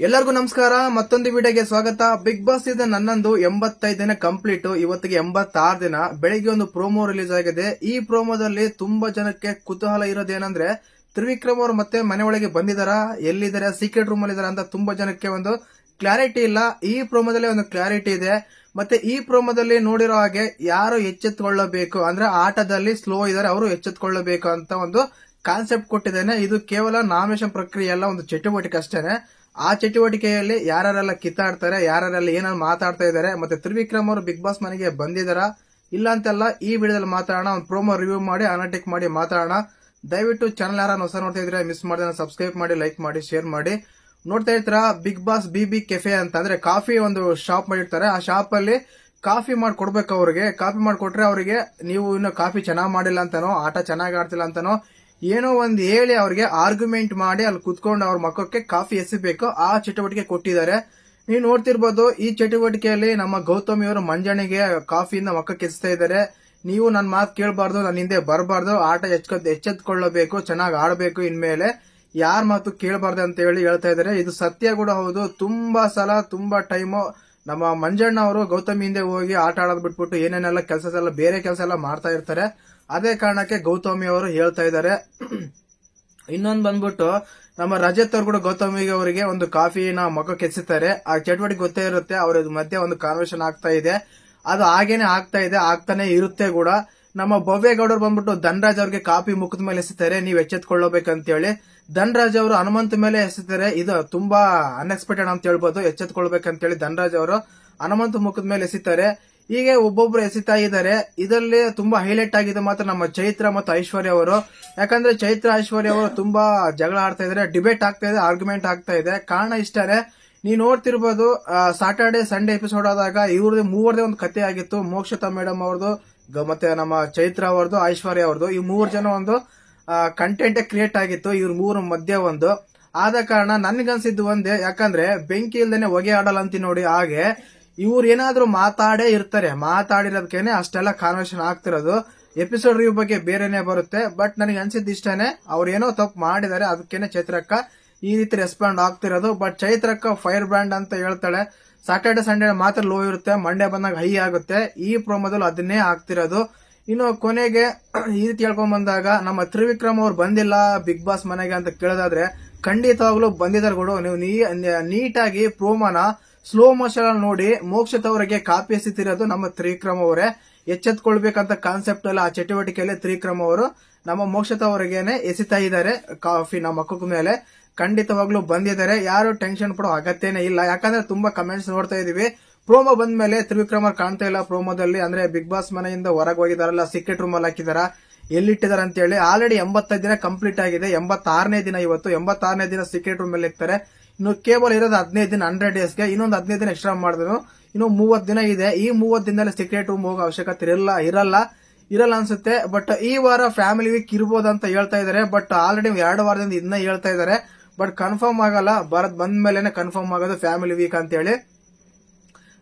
ಎಲ್ಲರಿಗೂ ನಮಸ್ಕಾರ. ಮತ್ತೊಂದು ವಿಡಿಯೋಗೆ ಸ್ವಾಗತ. ಬಿಗ್ ಬಾಸ್ ಸೀಸನ್ 11 85 ದಿನ ಕಂಪ್ಲೀಟ್. ಇವತ್ತಿಗೆ 86 ದಿನ. ಬೆಳಿಗ್ಗೆ ಒಂದು ಪ್ರೋಮೋ ರಿಲೀಸ್ ಆಗಿದೆ. ಈ ಪ್ರೋಮೋದಲ್ಲಿ ತುಂಬಾ ಜನಕ್ಕೆ ಕುತೂಹಲ ಇರೋದೇನಂದ್ರೆ ತ್ರಿವಿಕ್ರಮ್ ಅವರು ಮತ್ತೆ ಮನೆ ಒಳಗೆ ಬಂದಿದಾರಾ, ಎಲ್ಲಿದ್ದಾರೆ, ಸೀಕ್ರೆಟ್ ರೂಮ್ ಅಲ್ಲಿ ಇದಾರ ಅಂತ ತುಂಬಾ ಜನಕ್ಕೆ ಒಂದು ಕ್ಲಾರಿಟಿ ಇಲ್ಲ. ಈ ಪ್ರೋಮೋದಲ್ಲಿ ಒಂದು ಕ್ಲಾರಿಟಿ ಇದೆ. ಮತ್ತೆ ಈ ಪ್ರೋಮೋದಲ್ಲಿ ನೋಡಿರೋ ಹಾಗೆ ಯಾರು ಎಚ್ಚೆತ್ತುಕೊಳ್ಳಬೇಕು ಅಂದ್ರೆ ಆಟದಲ್ಲಿ ಸ್ಲೋ ಇದಾರೆ ಅವರು ಎಚ್ಚೆತ್ತುಕೊಳ್ಳಬೇಕು ಅಂತ ಒಂದು ಕಾನ್ಸೆಪ್ಟ್ ಕೊಟ್ಟಿದ್ದೇನೆ. ಇದು ಕೇವಲ ನಾಮಿನೇಷನ್ ಪ್ರಕ್ರಿಯೆ ಅಲ್ಲ, ಒಂದು ಚಟುವಟಿಕೆ ಅಷ್ಟೇನೆ. ಆ ಚಟುವಟಿಕೆಯಲ್ಲಿ ಯಾರೆಲ್ಲ ಕಿತ್ತಾಡ್ತಾರೆ, ಯಾರೆಲ್ಲ ಏನಾದ್ರು ಮಾತಾಡ್ತಾ ಇದಾರೆ, ಮತ್ತೆ ತ್ರಿವಿಕ್ರಮ್ ಅವರು ಬಿಗ್ ಬಾಸ್ ಮನೆಗೆ ಬಂದಿದಾರಾ ಇಲ್ಲ ಅಂತೆಲ್ಲ ಈ ವಿಡಿಯೋದಲ್ಲಿ ಮಾತಾಡೋಣ. ಒಂದು ಪ್ರೋಮೋ ರಿವ್ಯೂ ಮಾಡಿ ಅನಾಲಿಟಿಕ್ ಮಾಡಿ ಮಾತಾಡೋಣ. ದಯವಿಟ್ಟು ಚಾನಲ್ ಯಾರು ಹೊಸ ನೋಡ್ತಾ ಇದ್ರೆ ಮಿಸ್ ಮಾಡಿದ್ರೆ ಸಬ್ಸ್ಕ್ರೈಬ್ ಮಾಡಿ, ಲೈಕ್ ಮಾಡಿ, ಶೇರ್ ಮಾಡಿ. ನೋಡ್ತಾ ಇರ್ತೀರಾ ಬಿಗ್ ಬಾಸ್ BB ಕೆಫೆ ಅಂತ, ಅಂದ್ರೆ ಕಾಫಿ ಒಂದು ಶಾಪ್ ಮಾಡಿರ್ತಾರೆ. ಆ ಶಾಪ್ ಅಲ್ಲಿ ಕಾಫಿ ಮಾಡಿ ಕೊಡ್ಬೇಕು ಅವ್ರಿಗೆ. ಕಾಫಿ ಮಾಡಿಕೊಟ್ರೆ ಅವರಿಗೆ ನೀವು ಇನ್ನು ಕಾಫಿ ಚೆನ್ನಾಗ್ ಮಾಡಿಲ್ಲ ಅಂತಾನೋ, ಆಟ ಚೆನ್ನಾಗಿ ಆಡ್ತಿಲ್ಲ ಅಂತಾನೋ ಏನೋ ಒಂದು ಹೇಳಿ ಅವ್ರಿಗೆ ಆರ್ಗ್ಯುಮೆಂಟ್ ಮಾಡಿ ಅಲ್ಲಿ ಕುತ್ಕೊಂಡು ಅವ್ರ ಮಕ್ಕಕ್ಕೆ ಕಾಫಿ ಎಸಿಬೇಕು. ಆ ಚಟುವಟಿಕೆ ಕೊಟ್ಟಿದ್ದಾರೆ. ನೀವು ನೋಡ್ತಿರ್ಬೋದು ಈ ಚಟುವಟಿಕೆಯಲ್ಲಿ ನಮ್ಮ ಗೌತಮಿ ಅವರು ಮಂಜಣ್ಣಿಗೆ ಕಾಫಿಯಿಂದ ಮಕ್ಕಕ್ಕೆ ಎಸ್ತಾ ಇದ್ದಾರೆ. ನೀವು ನನ್ನ ಮಾತು ಕೇಳಬಾರ್ದು, ನನ್ನ ಹಿಂದೆ ಬರಬಾರ್ದು, ಆಟ ಎಚ್ಚೆತ್ಕೊಳ್ಳಬೇಕು, ಚೆನ್ನಾಗಿ ಆಡಬೇಕು, ಇನ್ಮೇಲೆ ಯಾರ ಮಾತು ಕೇಳಬಾರ್ದು ಅಂತ ಹೇಳಿ ಹೇಳ್ತಾ ಇದ್ದಾರೆ. ಇದು ಸತ್ಯ ಕೂಡ ಹೌದು. ತುಂಬಾ ಸಲ ತುಂಬಾ ಟೈಮು ನಮ್ಮ ಮಂಜಣ್ಣ ಅವರು ಗೌತಮಿ ಹಿಂದೆ ಹೋಗಿ ಆಟ ಆಡೋದ್ ಬಿಟ್ಬಿಟ್ಟು ಏನೇನೆಲ್ಲ ಕೆಲಸ ಎಲ್ಲ ಬೇರೆ ಕೆಲಸ ಎಲ್ಲ ಮಾಡ್ತಾ ಇರ್ತಾರೆ. ಅದೇ ಕಾರಣಕ್ಕೆ ಗೌತಮಿ ಅವರು ಹೇಳ್ತಾ ಇದ್ದಾರೆ. ಇನ್ನೊಂದು ಬಂದ್ಬಿಟ್ಟು ನಮ್ಮ ರಜತ್ ಅವರು ಕೂಡ ಗೌತಮಿ ಅವರಿಗೆ ಒಂದು ಕಾಫಿನ ಮಕ್ಕಕ್ಕೆ ಎಸಿತಾರೆ. ಆ ಚಟುವಟಿಕೆ ಗೊತ್ತೇ ಇರುತ್ತೆ. ಅವ್ರ ಮಧ್ಯೆ ಒಂದು ಕಾನ್ವರ್ಸೇಷನ್ ಆಗ್ತಾ ಇದೆ. ಅದು ಹಾಗೇನೆ ಆಗ್ತಾ ಇದೆ, ಆಗ್ತಾನೆ ಇರುತ್ತೆ ಕೂಡ. ನಮ್ಮ ಭವ್ಯಗೌಡರು ಬಂದ್ಬಿಟ್ಟು ಧನರಾಜ್ ಅವ್ರಿಗೆ ಕಾಫಿ ಮುಖದ ಮೇಲೆ ಎಸಿತಾರೆ, ನೀವ್ ಎಚ್ಚೆತ್ಕೊಳ್ಳಬೇಕಂತ ಹೇಳಿ. ಧನರಾಜ್ ಅವರು ಹನುಮಂತ ಮೇಲೆ ಎಸಿತಾರೆ. ಇದು ತುಂಬಾ ಅನ್ಎಕ್ಸ್ಪೆಕ್ಟೆಡ್ ಅಂತ ಹೇಳ್ಬೋದು. ಎಚ್ಚೆತ್ಕೊಳ್ಬೇಕಂತ ಹೇಳಿ ಧನರಾಜ್ ಅವರು ಹನುಮಂತ ಮುಖದ ಮೇಲೆ ಎಸಿತಾರೆ. ಹೀಗೆ ಒಬ್ಬೊಬ್ರು ಎಸಿತಾ ಇದ್ದಾರೆ. ಇದರಲ್ಲಿ ತುಂಬಾ ಹೈಲೈಟ್ ಆಗಿದೆ ಮಾತ್ರ ನಮ್ಮ ಚೈತ್ರ ಮತ್ತು ಐಶ್ವರ್ಯ ಅವರು. ಯಾಕಂದ್ರೆ ಚೈತ್ರ ಐಶ್ವರ್ಯ ಅವರು ತುಂಬಾ ಜಗಳ ಆಡ್ತಾ ಇದಾರೆ, ಡಿಬೇಟ್ ಆಗ್ತಾ ಇದೆ, ಆರ್ಗ್ಯುಮೆಂಟ್ ಆಗ್ತಾ ಇದೆ. ಕಾರಣ ಇಷ್ಟೇ, ನೀವು ನೋಡ್ತಿರ್ಬೋದು ಸಾಟರ್ಡೆ ಸಂಡೇ ಎಪಿಸೋಡ್ ಆದಾಗ ಇವ್ರದ್ದು ಮೂವರದೇ ಒಂದು ಕತೆ ಆಗಿತ್ತು. ಮೋಕ್ಷತಾ ಮೇಡಮ್ ಅವ್ರದ್ದು ಮತ್ತೆ ನಮ್ಮ ಚೈತ್ರ ಅವ್ರದ್ದು, ಐಶ್ವರ್ಯ ಅವ್ರದ್ದು, ಈ 3 ಜನ ಒಂದು ಕಂಟೆಂಟ್ ಕ್ರಿಯೇಟ್ ಆಗಿತ್ತು. ಇವ್ರ 3 ಮಧ್ಯೆ ಒಂದು ಆದ ಕಾರಣ ನನ್ಗನ್ಸಿದ್ದು ಒಂದೇ, ಯಾಕಂದ್ರೆ ಬೆಂಕಿ ಇಲ್ದೇನೆ ಹೊಗೆ ಆಡಲ್ಲ ಅಂತೀವಿ ನೋಡಿ. ಹಾಗೆ ಇವ್ರು ಏನಾದ್ರೂ ಮಾತಾಡೇ ಇರ್ತಾರೆ, ಮಾತಾಡಿರೋದಕ್ಕೇನೆ ಅಷ್ಟೆಲ್ಲ ಕಾನ್ವರ್ಸೇಷನ್ ಆಗ್ತಿರೋದು. ಎಪಿಸೋಡ್ ರಿವ್ಯೂ ಬಗ್ಗೆ ಬೇರೆನೆ ಬರುತ್ತೆ. ಬಟ್ ನನಗೆ ಅನ್ಸಿದ್ದು ಇಷ್ಟನೇ, ಅವ್ರು ಏನೋ ತಪ್ಪು ಮಾಡಿದ್ದಾರೆ, ಅದಕ್ಕೇನೆ ಚೈತ್ರಕ್ಕ ಈ ರೀತಿ ರೆಸ್ಪಾಂಡ್ ಆಗ್ತಿರೋದು. ಬಟ್ ಚೈತ್ರಕ್ಕ ಫೈರ್ ಬ್ರ್ಯಾಂಡ್ ಅಂತ ಹೇಳ್ತಾಳೆ. ಸಾಟರ್ಡೆ ಸಂಡೇ ಮಾತ್ರ ಲೋ ಇರುತ್ತೆ, ಮಂಡೇ ಬಂದಾಗ ಹೈ ಆಗುತ್ತೆ. ಈ ಪ್ರೋಮೋದಲ್ಲಿ ಅದನ್ನೇ ಆಗ್ತಿರೋದು. ಇನ್ನು ಕೊನೆಗೆ ಈ ರೀತಿ ಹೇಳ್ಕೊಂಡ್ ಬಂದಾಗ ನಮ್ಮ ತ್ರಿವಿಕ್ರಮ್ ಅವ್ರು ಬಂದಿಲ್ಲ ಬಿಗ್ ಬಾಸ್ ಮನೆಗೆ ಅಂತ ಕೇಳೋದಾದ್ರೆ ಖಂಡಿತವಾಗ್ಲೂ ಬಂದಿದ್ದಾರೆ ಕೂಡ. ನೀವು ನೀಟಾಗಿ ಪ್ರೋಮೋನ ಸ್ಲೋ ಮೋಷನ್ ನೋಡಿ ಮೋಕ್ಷತ್ ಅವರಿಗೆ ಕಾಪಿ ಎಸಿತಿರೋದು ನಮ್ಮ ತ್ರಿವಿಕ್ರಮ್ ಅವರೇ. ಎಚ್ಚೆತ್ಕೊಳ್ಬೇಕಂತ ಕಾನ್ಸೆಪ್ಟ್ ಅಲ್ಲ, ಆ ಚಟುವಟಿಕೆಯಲ್ಲಿ ತ್ರಿವಿಕ್ರಮ್ ಅವರು ನಮ್ಮ ಮೋಕ್ಷತ್ ಅವರಿಗೇನೆ ಎಸಿತಾ ಇದ್ದಾರೆ ಕಾಫಿ ನಮ್ಮ ಮಕ್ಕಳ ಮೇಲೆ. ಖಂಡಿತವಾಗ್ಲೂ ಬಂದಿದ್ದಾರೆ, ಯಾರು ಟೆನ್ಷನ್ ಪಡೋ ಅಗತ್ಯನೇ ಇಲ್ಲ. ಯಾಕಂದ್ರೆ ತುಂಬಾ ಕಮೆಂಟ್ಸ್ ನೋಡ್ತಾ ಇದೀವಿ. ಪ್ರೋಮೋ ಬಂದ ಮೇಲೆ ತ್ರಿವಿಕ್ರಮ್ ಅವ್ರು ಕಾಣ್ತಾ ಇಲ್ಲ ಪ್ರೋಮೋದಲ್ಲಿ. ಅಂದ್ರೆ ಬಿಗ್ ಬಾಸ್ ಮನೆಯಿಂದ ಹೊರಗೆ ಹೋಗಿದಾರಲ್ಲ, ಸೀಕ್ರೆಟ್ ರೂಮ್ ಅಲ್ಲಿ ಹಾಕಿದಾರ, ಎಲ್ಲಿಟ್ಟಿದಾರ ಅಂತ ಹೇಳಿ. ಆಲ್ರೆಡಿ 85 ದಿನ ಕಂಪ್ಲೀಟ್ ಆಗಿದೆ. 86ನೇ ದಿನ ಇವತ್ತು. 86ನೇ ದಿನ ಸೀಕ್ರೆಟ್ ರೂಮ್ ಅಲ್ಲಿ ಇರ್ತಾರೆ. ಇನ್ನು ಕೇವಲ ಇರೋದು 15 ದಿನ 100 ಡೇಸ್ಗೆ. ಇನ್ನೊಂದು 15 ದಿನ ಎಕ್ಸ್ಟ್ರಾ ಮಾಡಿದ್ರು. ಇನ್ನು 30 ದಿನ ಇದೆ. ಈ 30 ದಿನದಲ್ಲಿ ಸೀಕ್ರೆಟ್ ರೂಮ್ ಹೋಗೋ ಅವಶ್ಯಕತೆ ಇರಲ್ಲ ಅನ್ಸುತ್ತೆ. ಬಟ್ ಈ ವಾರ ಫ್ಯಾಮಿಲಿ ವೀಕ್ ಇರ್ಬೋದು ಅಂತ ಹೇಳ್ತಾ ಇದಾರೆ. ಬಟ್ ಆಲ್ರೆಡಿ 2 ವಾರದಿಂದ ಇದನ್ನ ಹೇಳ್ತಾ ಇದಾರೆ. ಬಟ್ ಕನ್ಫರ್ಮ್ ಆಗಲ್ಲ, ಭಾರತ್ ಬಂದ ಮೇಲೆನೆ ಕನ್ಫರ್ಮ್ ಆಗೋದು ಫ್ಯಾಮಿಲಿ ವೀಕ್ ಅಂತ ಹೇಳಿ.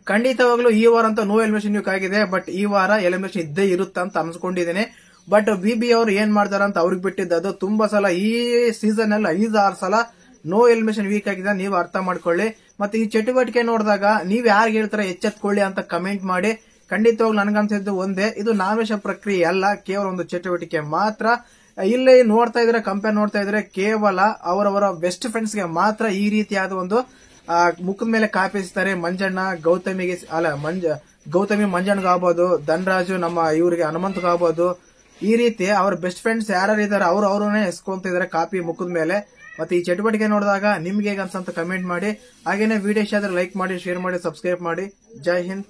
ಖಂಡಿತವಾಗ್ಲೂ ಈ ವಾರ ಅಂತ ನೋ ಎಲಿಮಿನೇಷನ್ ವೀಕ್ ಆಗಿದೆ. ಬಟ್ ಈ ವಾರ ಎಲಿಮಿನೇಷನ್ ಇದ್ದೇ ಇರುತ್ತೆ ಅಂತ ಅನ್ಸ್ಕೊಂಡಿದ್ದೀನಿ. ಬಟ್ BB ಅವರು ಏನ್ ಮಾಡ್ತಾರ ಅಂತ ಅವ್ರಿಗೆ ಬಿಟ್ಟಿದ್ದು. ತುಂಬಾ ಸಲ ಈ ಸೀಸನ್ ಅಲ್ಲಿ 5-6 ಸಲ ನೋ ಎಲಿಮಿನೇಷನ್ ವೀಕ್ ಆಗಿದೆ, ನೀವು ಅರ್ಥ ಮಾಡ್ಕೊಳ್ಳಿ. ಮತ್ತೆ ಈ ಚಟುವಟಿಕೆ ನೋಡಿದಾಗ ನೀವ್ ಯಾರಿಗೆ ಹೇಳ್ತಾರೆ ಎಚ್ಚೆತ್ಕೊಳ್ಳಿ ಅಂತ ಕಮೆಂಟ್ ಮಾಡಿ. ಖಂಡಿತವಾಗ್ಲೂ ನನ್ಗನ್ಸಿದ್ದು ಒಂದೇ, ಇದು ನಾಮಿನೇಷನ್ ಪ್ರಕ್ರಿಯೆ ಅಲ್ಲ, ಕೇವಲ ಒಂದು ಚಟುವಟಿಕೆ ಮಾತ್ರ. ಇಲ್ಲಿ ನೋಡ್ತಾ ಇದ್ರೆ ಕಂಪೇರ್ ನೋಡ್ತಾ ಇದ್ರೆ ಕೇವಲ ಅವರವರ ಬೆಸ್ಟ್ ಫ್ರೆಂಡ್ಸ್ ಗೆ ಮಾತ್ರ ಈ ರೀತಿಯಾದ ಒಂದು ಮುಖದ ಮೇಲೆ ಕಾಪಿಸ್ತಾರೆ. ಮಂಜಣ್ಣ ಗೌತಮಿಗೆ ಗೌತಮಿ ಮಂಜಣ್ಣಗಾಗ್ಬೋದು, ಧನರಾಜು ನಮ್ಮ ಇವರಿಗೆ ಹನುಮಂತಗಾಗ್ಬೋದು. ಈ ರೀತಿ ಅವರ ಬೆಸ್ಟ್ ಫ್ರೆಂಡ್ಸ್ ಯಾರು ಇದಾರೆ ಅವ್ರನ್ನೇ ಎಸ್ಕೊಂತಿದ್ದಾರೆ ಕಾಪಿ ಮುಖದ ಮೇಲೆ. ಮತ್ತೆ ಈ ಚಟುವಟಿಕೆ ನೋಡಿದಾಗ ನಿಮ್ಗೆ ಹೇಗೆ ಅನ್ಸಂತ ಕಮೆಂಟ್ ಮಾಡಿ. ಹಾಗೇನೆ ವಿಡಿಯೋ ಇಷ್ಟ ಆದ್ರೆ ಲೈಕ್ ಮಾಡಿ, ಶೇರ್ ಮಾಡಿ, ಸಬ್ಸ್ಕ್ರೈಬ್ ಮಾಡಿ. ಜೈ ಹಿಂದ್.